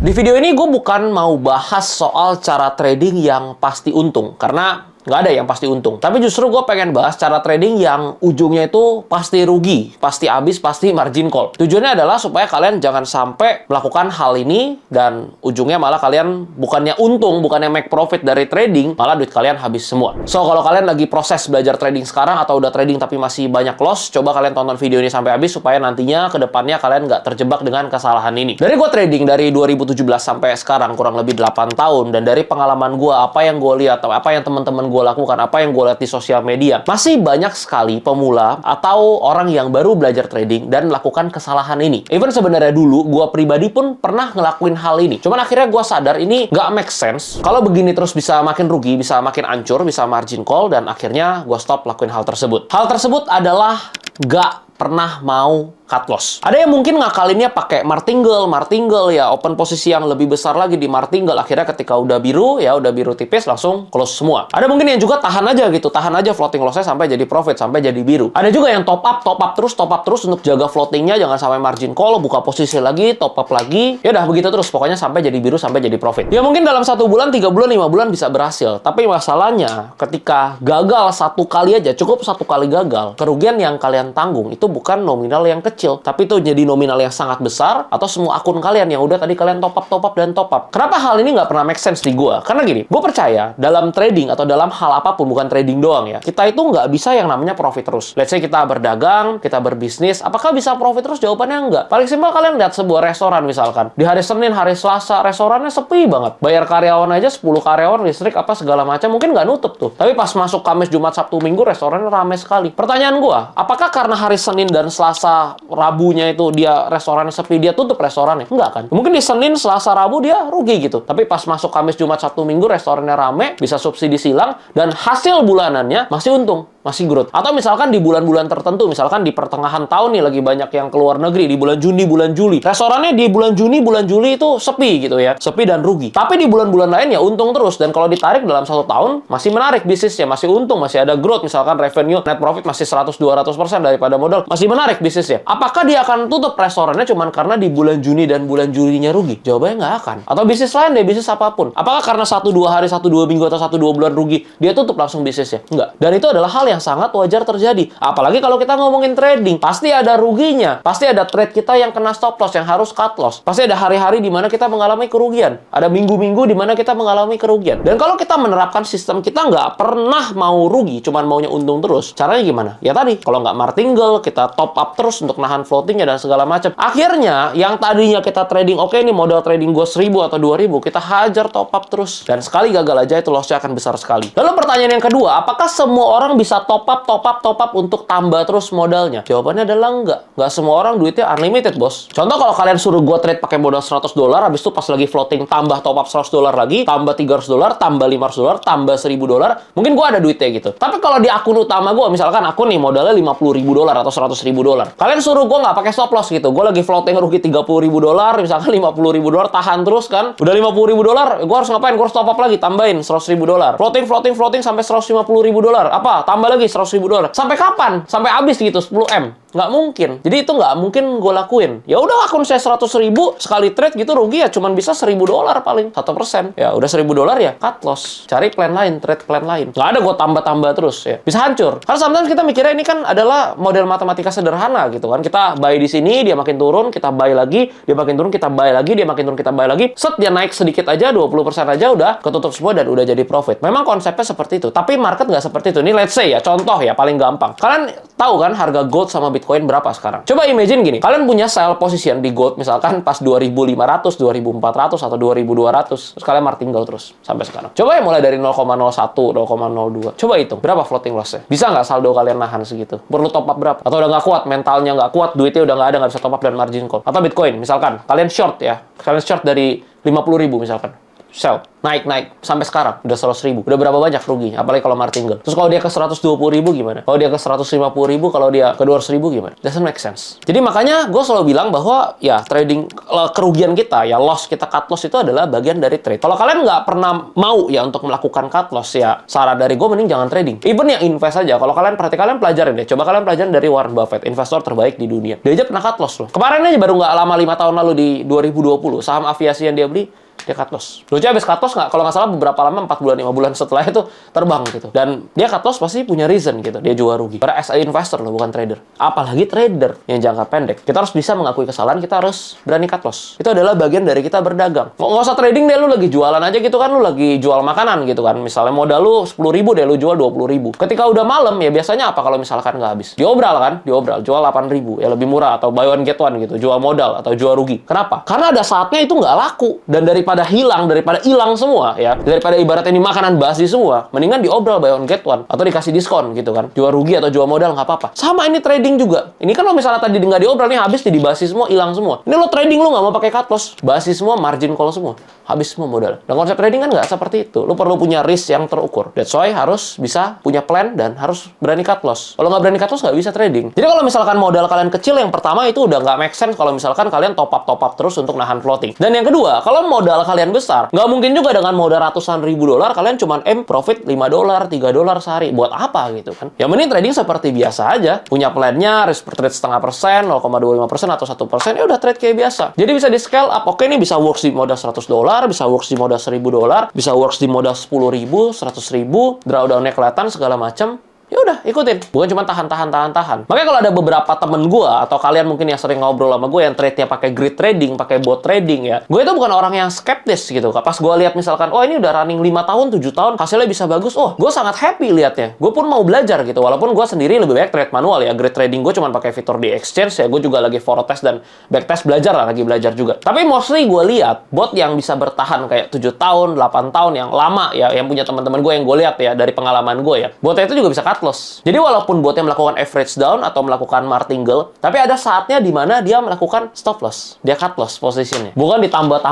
Di video ini gue bukan mau bahas soal cara trading yang pasti untung, karena nggak ada yang pasti untung. Tapi justru gue pengen bahas cara trading yang ujungnya itu pasti rugi, pasti habis, pasti margin call. Tujuannya adalah supaya kalian jangan sampai melakukan hal ini dan ujungnya malah kalian bukannya untung, bukannya make profit dari trading, malah duit kalian habis semua. So, kalau kalian lagi proses belajar trading sekarang atau udah trading tapi masih banyak loss, coba kalian tonton video ini sampai habis supaya nantinya ke depannya kalian nggak terjebak dengan kesalahan ini. Dari gue trading dari 2017 sampai sekarang kurang lebih 8 tahun, dan dari pengalaman gue, apa yang gue lihat, apa yang teman-teman gue lakukan, apa yang gue lihat di sosial media, masih banyak sekali pemula atau orang yang baru belajar trading dan melakukan kesalahan ini. Even sebenarnya dulu gue pribadi pun pernah ngelakuin hal ini, cuman akhirnya gue sadar ini nggak make sense. Kalau begini terus bisa makin rugi, bisa makin hancur, bisa margin call, dan akhirnya gue stop lakuin hal tersebut. Hal tersebut adalah nggak pernah mau cut loss. Ada yang mungkin ngakalinnya pakai martingale ya, open posisi yang lebih besar lagi di martingale. Akhirnya ketika udah biru tipis langsung close semua. Ada mungkin yang juga tahan aja gitu, tahan aja floating loss-nya sampai jadi profit, sampai jadi biru. Ada juga yang top up terus untuk jaga floatingnya jangan sampai margin call, buka posisi lagi, top up lagi. Ya udah begitu terus, pokoknya sampai jadi biru, sampai jadi profit. Ya mungkin dalam 1 bulan, 3 bulan, 5 bulan bisa berhasil. Tapi masalahnya ketika gagal satu kali aja, cukup satu kali gagal, kerugian yang kalian tanggung itu bukan nominal yang kecil, tapi itu jadi nominal yang sangat besar, atau semua akun kalian yang udah tadi kalian top up. Kenapa hal ini nggak pernah make sense di gua? Karena gini, gue percaya dalam trading atau dalam hal apapun, bukan trading doang ya, kita itu nggak bisa yang namanya profit terus. Let's say kita berdagang, kita berbisnis, apakah bisa profit terus? Jawabannya enggak. Paling simpel, kalian lihat sebuah restoran misalkan, di hari Senin, hari Selasa, restorannya sepi banget. Bayar karyawan aja 10 karyawan, listrik apa segala macam, mungkin nggak nutup tuh. Tapi pas masuk Kamis, Jumat, Sabtu, Minggu, restorannya ramai sekali. Pertanyaan gua, apakah karena hari Senin dan Selasa, Rabunya itu dia restorannya sepi, dia tutup restorannya? Enggak kan? Mungkin di Senin, Selasa, Rabu dia rugi gitu. Tapi pas masuk Kamis, Jumat, Sabtu, Minggu, restorannya rame, bisa subsidi silang, dan hasil bulanannya masih untung, masih growth. Atau misalkan di bulan-bulan tertentu, misalkan di pertengahan tahun nih lagi banyak yang keluar negeri, di bulan Juni, bulan Juli. Restorannya di bulan Juni, bulan Juli itu sepi gitu ya. Sepi dan rugi. Tapi di bulan-bulan lain ya untung terus. Dan kalau ditarik dalam 1 tahun, masih menarik bisnisnya, masih untung, masih ada growth. Misalkan revenue, net profit masih 100-200% daripada modal. Masih menarik bisnisnya. Apakah dia akan tutup restorannya cuman karena di bulan Juni dan bulan Julinya rugi? Jawabannya nggak akan. Atau bisnis lain deh, bisnis apapun. Apakah karena 1-2 hari, 1-2 minggu, atau 1-2 bulan rugi, dia tutup langsung bisnisnya? Enggak. Dan itu adalah hal yang sangat wajar terjadi. Apalagi kalau kita ngomongin trading, pasti ada ruginya. Pasti ada trade kita yang kena stop loss, yang harus cut loss. Pasti ada hari-hari di mana kita mengalami kerugian. Ada minggu-minggu di mana kita mengalami kerugian. Dan kalau kita menerapkan sistem kita nggak pernah mau rugi, cuman maunya untung terus, caranya gimana? Ya tadi, kalau nggak martingale, kita top up terus untuk nahan floatingnya dan segala macam. Akhirnya, yang tadinya kita trading, oke nih modal trading gue 1.000 atau 2.000, kita hajar top up terus. Dan sekali gagal aja itu loss-nya akan besar sekali. Lalu pertanyaan yang kedua, apakah semua orang bisa top up untuk tambah terus modalnya? Jawabannya adalah enggak. Enggak semua orang duitnya unlimited, bos. Contoh, kalau kalian suruh gue trade pakai modal $100, habis itu pas lagi floating tambah top up $100 lagi, tambah $300, tambah $500, tambah $1.000, mungkin gue ada duitnya gitu. Tapi kalau di akun utama gue, misalkan akun nih modalnya $50.000 atau $100.000, kalian suruh gue nggak pakai stop loss gitu, gue lagi floating rugi $30.000, misalkan $50.000, tahan terus kan, udah $50.000, gue harus ngapain? Gue harus top up lagi, tambahin $100.000, floating sampai $150.000, apa? Tambah lagi $100.000. Sampai kapan? Sampai habis gitu, 10M. Nggak mungkin. Jadi itu nggak mungkin gue lakuin. Ya udah, akun saya 100.000 sekali trade gitu rugi ya cuman bisa $1.000 paling 1%. Ya udah $1.000 ya cut loss. Cari plan lain, trade plan lain. Nggak ada gue tambah-tambah terus ya. Bisa hancur. Karena sometimes kita mikirnya ini kan adalah model matematika sederhana gitu kan. Kita buy di sini, dia makin turun, kita buy lagi, dia makin turun, kita buy lagi, dia makin turun, kita buy lagi. Set, dia naik sedikit aja, 20% aja udah ketutup semua dan udah jadi profit. Memang konsepnya seperti itu. Tapi market nggak seperti itu. Ini let's say ya, contoh ya, paling gampang. Kalian tahu kan harga gold sama Bitcoin berapa sekarang? Coba imagine gini, kalian punya sell position di gold misalkan pas 2.500, 2.400, atau 2.200. Terus kalian martingale terus sampai sekarang. Coba ya mulai dari 0,01, 0,02. Coba hitung, berapa floating loss-nya? Bisa nggak saldo kalian nahan segitu? Perlu top up berapa? Atau udah nggak kuat, mentalnya nggak kuat, duitnya udah nggak ada, nggak bisa top up dan margin call. Atau Bitcoin, misalkan kalian short ya, kalian short dari 50.000 misalkan. sell. Naik sampai sekarang udah 100.000. Udah berapa banyak ruginya? Apalagi kalau martingale. Terus kalau dia ke 120.000 gimana? Kalau dia ke 150.000, kalau dia ke 200.000 gimana? Doesn't make sense. Jadi makanya gue selalu bilang bahwa ya trading kerugian kita, ya loss kita, cut loss itu adalah bagian dari trade. Kalau kalian nggak pernah mau ya untuk melakukan cut loss, ya saran dari gue mending jangan trading. Even yang invest aja. Kalau kalian kalian pelajarin deh. Coba kalian pelajarin dari Warren Buffett, investor terbaik di dunia. Dia aja pernah cut loss loh. Kemarin aja baru nggak lama 5 tahun lalu di 2020 saham aviasi yang dia beli, dia cut loss. Lucu, habis cut loss nggak? Kalau nggak salah beberapa lama, 4 bulan, 5 bulan setelah itu terbang gitu. Dan dia cut loss pasti punya reason gitu. Dia jual rugi. Karena as a investor loh, bukan trader. Apalagi trader yang jangka pendek. Kita harus bisa mengakui kesalahan, kita harus berani cut loss. Itu adalah bagian dari kita berdagang. Nggak usah trading deh, lu lagi jualan aja gitu kan. Lu lagi jual makanan gitu kan. Misalnya modal lu 10.000 deh, lu jual 20.000. Ketika udah malam, ya biasanya apa kalau misalkan nggak habis? Diobral kan? Diobral. Jual 8.000. Ya lebih murah. Atau buy one get one gitu. Jual modal atau jual rugi. Kenapa? Karena ada saatnya itu nggak laku. Dan daripada hilang semua ya, daripada ibaratnya ini makanan basi semua, mendingan diobral buy one get one atau dikasih diskon gitu kan, jual rugi atau jual modal nggak apa-apa. Sama ini trading juga. Ini kan lo misalnya tadi nggak diobral nih, habis jadi basi semua, hilang semua. Ini lo trading, lo nggak mau pakai cut loss, basi semua, margin call semua, habis semua modal. Dan konsep trading kan nggak seperti itu. Lo perlu punya risk yang terukur. That's why harus bisa punya plan dan harus berani cut loss. Kalau nggak berani cut loss nggak bisa trading. Jadi kalau misalkan modal kalian kecil, yang pertama itu udah nggak make sense kalau misalkan kalian top up terus untuk nahan floating. Dan yang kedua, kalau modal kalian besar, nggak mungkin juga dengan modal ratusan ribu dolar kalian cuman profit $5, $3 sehari. Buat apa gitu kan? Yang mending trading seperti biasa aja. Punya plannya, risk per trade 0,5%, 0,25% atau 1%, ya udah trade kayak biasa. Jadi bisa di scale up. Oke, ini bisa works di modal $100, bisa works di modal $1.000, bisa works di modal 10.000, 100.000, drawdown-nya kelihatan segala macam. Ya udah, ikutin. Bukan cuma tahan. Makanya kalau ada beberapa temen gue atau kalian mungkin yang sering ngobrol sama gue yang trade-nya pakai grid trading, pakai bot trading ya, gue itu bukan orang yang skeptis gitu. Pas gue lihat misalkan, oh ini udah running 5 tahun, 7 tahun, hasilnya bisa bagus. Oh, gue sangat happy liatnya. Gue pun mau belajar gitu. Walaupun gue sendiri lebih banyak trade manual ya. Grid trading gue cuma pakai fitur di exchange ya. Gue juga lagi forotest dan backtest lagi belajar juga. Tapi mostly gue lihat bot yang bisa bertahan kayak 7 tahun, 8 tahun yang lama ya, yang punya teman-teman gue yang gue lihat ya dari pengalaman gue ya. Botnya itu juga bisa cut loss. Jadi walaupun botnya melakukan average down atau melakukan martingale, tapi ada saatnya di mana dia melakukan stop loss. Dia cut loss posisinya. Bukan ditambah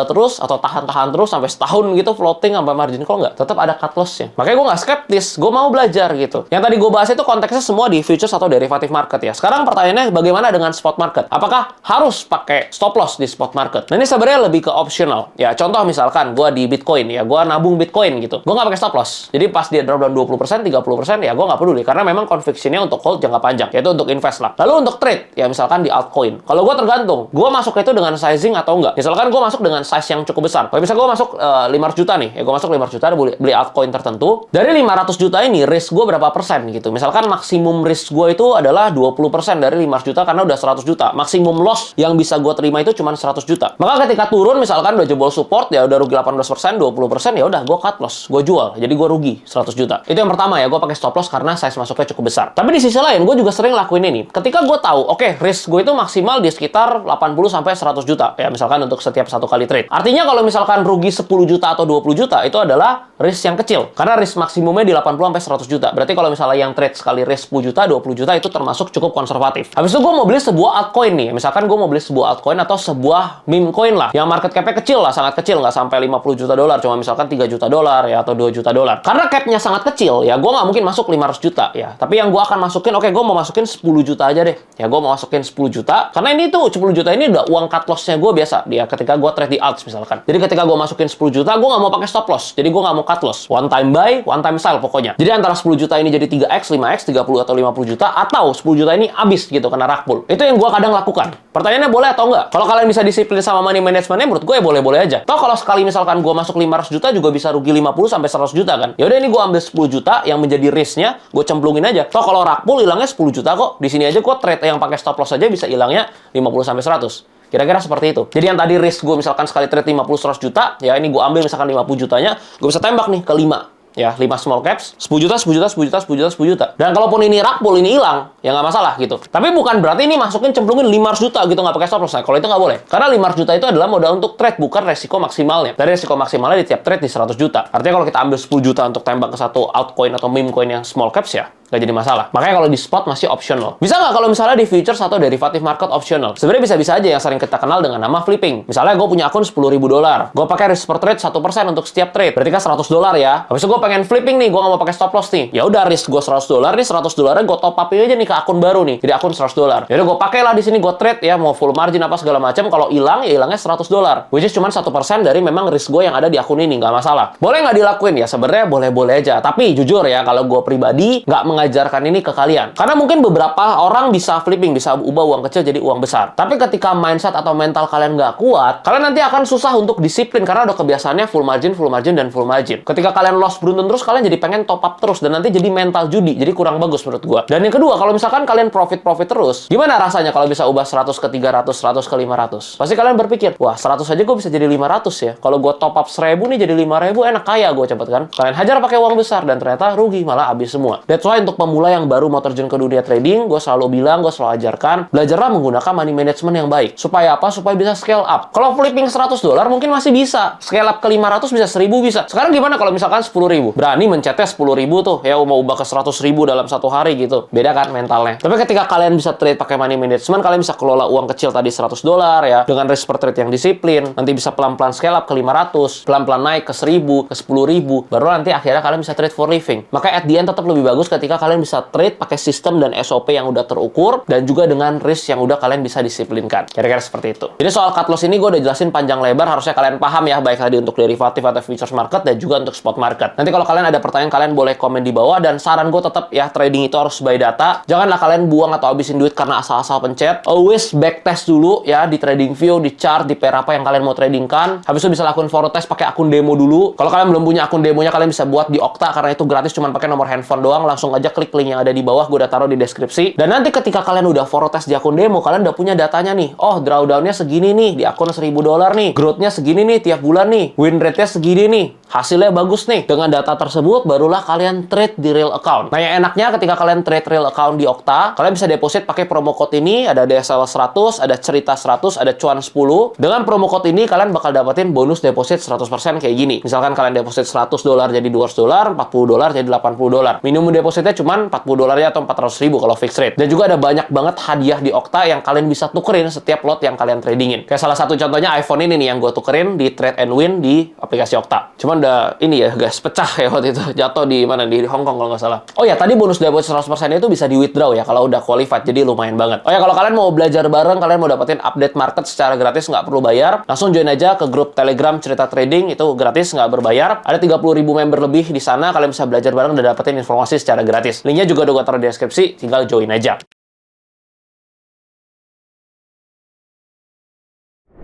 terus atau tahan terus sampai setahun gitu floating sampai margin call, nggak. Tetap ada cut loss-nya. Makanya gue nggak skeptis. Gue mau belajar gitu. Yang tadi gue bahas itu konteksnya semua di futures atau derivative market ya. Sekarang pertanyaannya bagaimana dengan spot market? Apakah harus pakai stop loss di spot market? Nah ini sebenarnya lebih ke optional. Ya contoh misalkan gue di Bitcoin ya. Gue nabung Bitcoin gitu. Gue nggak pakai stop loss. Jadi pas dia drop down 20%, 30% ya gue nggak peduli. Karena memang conviction-nya untuk hold jangka panjang. Yaitu untuk invest lah. Lalu untuk trade, ya misalkan di altcoin. Kalau gue tergantung. Gue masuk itu dengan sizing atau enggak. Misalkan gue masuk dengan size yang cukup besar. Kalau misalkan gue masuk 500 juta nih. Ya gue masuk 500 juta beli altcoin tertentu. Dari 500 juta ini, risk gue berapa persen gitu. Misalkan maksimum risk gue itu adalah 20% dari 500 juta karena udah 100 juta. Maksimum loss yang bisa gue terima itu cuma 100 juta. Maka ketika turun misalkan udah jebol support, ya udah rugi 18%, 20%, ya udah gue cut loss. Gue jual. Jadi gue rugi 100 juta. Itu yang pertama ya. Gue pakai stop loss karena size masuknya cukup besar. Tapi di sisi lain, gue juga sering lakuin ini. Ketika gue tahu, oke, risk gue itu maksimal di sekitar 80-100 juta. Ya, misalkan untuk setiap satu kali trade. Artinya kalau misalkan rugi 10 juta atau 20 juta, itu adalah risk yang kecil. Karena risk maksimumnya di 80-100 juta. Berarti kalau misalnya yang trade sekali risk 10 juta, 20 juta, itu termasuk cukup konservatif. Habis itu gue mau beli sebuah altcoin nih. Misalkan gue mau beli sebuah altcoin atau sebuah meme coin lah. Yang market cap-nya kecil lah, sangat kecil. Nggak sampai 50 juta dolar. Cuma misalkan 3 juta dolar ya, atau 2 juta dolar. Karena cap-nya sangat kecil, ya gue nggak mungkin masuk 500 juta ya. Tapi yang gue akan masukin, oke, gue mau masukin 10 juta aja deh. Ya, gue mau masukin 10 juta. Karena ini tuh 10 juta ini udah uang cut loss-nya gue biasa. Dia ketika gue trade di alts misalkan. Jadi ketika gue masukin 10 juta, gue nggak mau pakai stop loss. Jadi gue nggak mau cut loss. One time buy, one time sell pokoknya. Jadi antara 10 juta ini jadi 3x, 5x, 30 atau 50 juta. Atau 10 juta ini habis gitu kena rug pull. Itu yang gue kadang lakukan. Pertanyaannya boleh atau enggak? Kalau kalian bisa disiplin sama money management-nya, menurut gue ya boleh-boleh aja. Toh kalau sekali misalkan gue masuk 500 juta juga bisa rugi 50-100 juta kan. Ya udah ini gue ambil 10 juta yang menjadi risk-nya, gue cemplungin aja. Toh kalau rug pull hilangnya 10 juta kok. Di sini aja gue trade yang pakai stop loss aja bisa hilangnya 50-100. Kira-kira seperti itu. Jadi yang tadi risk gue misalkan sekali trade 50-100 juta, ya ini gue ambil misalkan 50 jutanya, gue bisa tembak nih ke 5. Ya, 5 small caps, 10 juta, 10 juta, 10 juta, 10 juta, 10 juta. Dan kalaupun ini rug pull, ini hilang, ya nggak masalah gitu. Tapi bukan berarti ini masukin cemplungin 500 juta gitu, nggak pakai stop loss. Nah, kalau itu nggak boleh. Karena 500 juta itu adalah modal untuk trade, bukan resiko maksimalnya. Dari resiko maksimalnya di tiap trade di 100 juta. Artinya kalau kita ambil 10 juta untuk tembak ke satu altcoin atau meme coin yang small caps ya nggak jadi masalah. Makanya kalau di spot masih optional. Bisa nggak kalau misalnya di futures atau derivative market optional? Sebenarnya bisa-bisa aja, yang sering kita kenal dengan nama flipping. Misalnya gue punya akun $10.000. Gue pakai risk per trade 1% untuk setiap trade. Berarti kan $100 ya. Habis itu gue pengen flipping nih, gue nggak mau pakai stop loss nih. Ya udah, risk gue $100 nih, $100 gue top up aja nih ke akun baru nih. Jadi akun $100. Jadi gue pakai lah di sini, gue trade ya, mau full margin apa segala macam. Kalau hilang ya hilangnya $100. Which is cuma 1% dari memang risk gue yang ada di akun ini, nggak masalah. Boleh nggak dilakuin ya? Sebenarnya boleh-boleh aja. Tapi jujur ya, kalau gue pribadi nggak mengajarkan ini ke kalian. Karena mungkin beberapa orang bisa flipping, bisa ubah uang kecil jadi uang besar. Tapi ketika mindset atau mental kalian nggak kuat, kalian nanti akan susah untuk disiplin karena udah kebiasaannya full margin, dan full margin. Ketika kalian loss beruntun terus, kalian jadi pengen top up terus dan nanti jadi mental judi. Jadi kurang bagus menurut gua. Dan yang kedua, kalau misalkan kalian profit terus, gimana rasanya kalau bisa ubah 100 ke 300, 100 ke 500? Pasti kalian berpikir, wah 100 aja gue bisa jadi 500 ya. Kalau gue top up 1000 nih jadi 5000, enak kaya gue cepet kan. Kalian hajar pakai uang besar dan ternyata rugi, malah habis semua. That's why untuk pemula yang baru mau terjun ke dunia trading, gue selalu bilang, gue selalu ajarkan, belajarlah menggunakan money management yang baik. Supaya apa? Supaya bisa scale up. Kalau flipping $100 mungkin masih bisa. Scale up ke 500 bisa, 1000 bisa. Sekarang gimana kalau misalkan 10.000? Berani mencetnya 10.000 tuh, ya mau ubah ke 100.000 dalam satu hari gitu. Beda kan mentalnya. Tapi ketika kalian bisa trade pakai money management, kalian bisa kelola uang kecil tadi $100 ya, dengan risk per trade yang disiplin. Nanti bisa pelan-pelan scale up ke 500, pelan-pelan naik ke 1000, ke 10.000, baru nanti akhirnya kalian bisa trade for living. Maka at the end tetap lebih bagus ketika kalian bisa trade pakai sistem dan SOP yang udah terukur dan juga dengan risk yang udah kalian bisa disiplinkan. Kira-kira seperti itu. Jadi soal cut loss ini gue udah jelasin panjang lebar, harusnya kalian paham ya, baik tadi untuk derivatif atau futures market dan juga untuk spot market. Nanti kalau kalian ada pertanyaan, kalian boleh komen di bawah, dan saran gue tetap ya, trading itu harus by data. Janganlah kalian buang atau habisin duit karena asal-asal pencet. Always backtest dulu ya, di trading view, di chart, di pair apa yang kalian mau tradingkan. Habis itu bisa lakuin forward test pakai akun demo dulu. Kalau kalian belum punya akun demonya, kalian bisa buat di Okta karena itu gratis, cuma pakai nomor handphone doang. Langsung aja klik link yang ada di bawah, gue udah taruh di deskripsi. Dan nanti ketika kalian udah forward test di akun demo, kalian udah punya datanya nih. Oh, drawdown-nya segini nih di akun $1.000 nih. Growth-nya segini nih tiap bulan nih. Win rate-nya segini nih. Hasilnya bagus nih. Dengan data tersebut, barulah kalian trade di real account. Nah, yang enaknya ketika kalian trade real account di Okta, kalian bisa deposit pakai promo code ini. Ada DSL 100, ada cerita 100, ada cuan 10. Dengan promo code ini, kalian bakal dapetin bonus deposit 100% kayak gini. Misalkan kalian deposit $100 jadi $200, $40 jadi $80. Minimum depositnya cuma $40 ya, atau 400.000 kalau fixed rate. Dan juga ada banyak banget hadiah di Okta yang kalian bisa tukerin setiap lot yang kalian tradingin. Kayak salah satu contohnya iPhone ini nih yang gue tukerin di Trade and Win di aplikasi Okta. Cuman udah ini ya guys, pecah ya waktu itu. Jatuh di mana? Di Hong Kong kalau nggak salah. Oh ya, tadi bonus deposit 100% itu bisa di withdraw ya kalau udah qualified. Jadi lumayan banget. Oh ya, kalau kalian mau belajar bareng, kalian mau dapetin update market secara gratis, nggak perlu bayar. Langsung join aja ke grup Telegram Cerita Trading, itu gratis, nggak berbayar. Ada 30.000 member lebih di sana. Kalian bisa belajar bareng dan dapetin informasi secara gratis. Linknya juga udah gue taruh di deskripsi, tinggal join aja.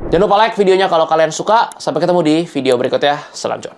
Jangan lupa like videonya kalau kalian suka. Sampai ketemu di video berikutnya. Salam cuan.